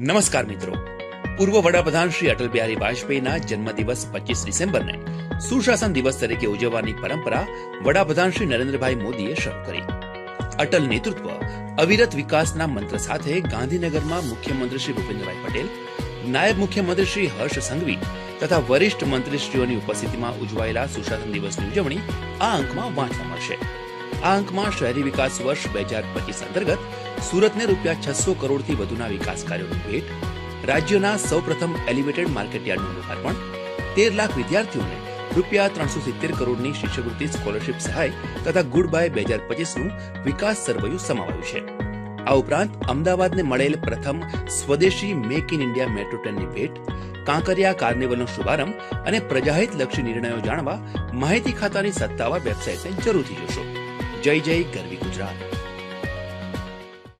નમસ્કાર મિત્રો, પૂર્વ વડાપ્રધાન શ્રી અટલ બિહારી વાજપેયીના જન્મદિવસ 25 ડિસેમ્બરને સુશાસન દિવસ તરીકે ઉજવવાની પરંપરા વડાપ્રધાન શ્રી નરેન્દ્રભાઈ મોદીએ શરૂ કરી. અટલ નેતૃત્વ, અવિરત વિકાસના મંત્ર સાથે ગાંધીનગરમાં મુખ્યમંત્રી શ્રી ભૂપેન્દ્રભાઈ પટેલ, નાયબ મુખ્યમંત્રી શ્રી હર્ષ સંઘવી તથા વરિષ્ઠ મંત્રીશ્રીઓની ઉપસ્થિતિમાં ઉજવાયેલા સુશાસન દિવસની ઉજવણી આ અંકમાં વાંચવા મળશે. આ અંકમાં શહેરી વિકાસ વર્ષ 2025 અંતર્ગત સુરતને ₹600 કરોડથી વધુના વિકાસ કાર્યોની ભેટ, રાજ્યના સૌપ્રથમ એલિવેટેડ માર્કેટયાર્ડનું લોકાર્પણ, 13 લાખ વિદ્યાર્થીઓને ₹370 કરોડની શિષ્યવૃત્તિ સ્કોલરશીપ સહાય તથા ગુડ બાય 2025નું વિકાસ સરવૈયું સમાવાયું છે. આ ઉપરાંત અમદાવાદને મળેલ પ્રથમ સ્વદેશી મેક ઇન ઇન્ડિયા મેટ્રો ટ્રેનની ભેટ, કાંકરિયા કાર્નિવલનો શુભારંભ અને પ્રજાહિતલક્ષી નિર્ણયો જાણવા માહિતી ખાતાની સત્તાવાર વેબસાઇટને જરૂરથી જોશો. જય જય ગરવી ગુજરાત.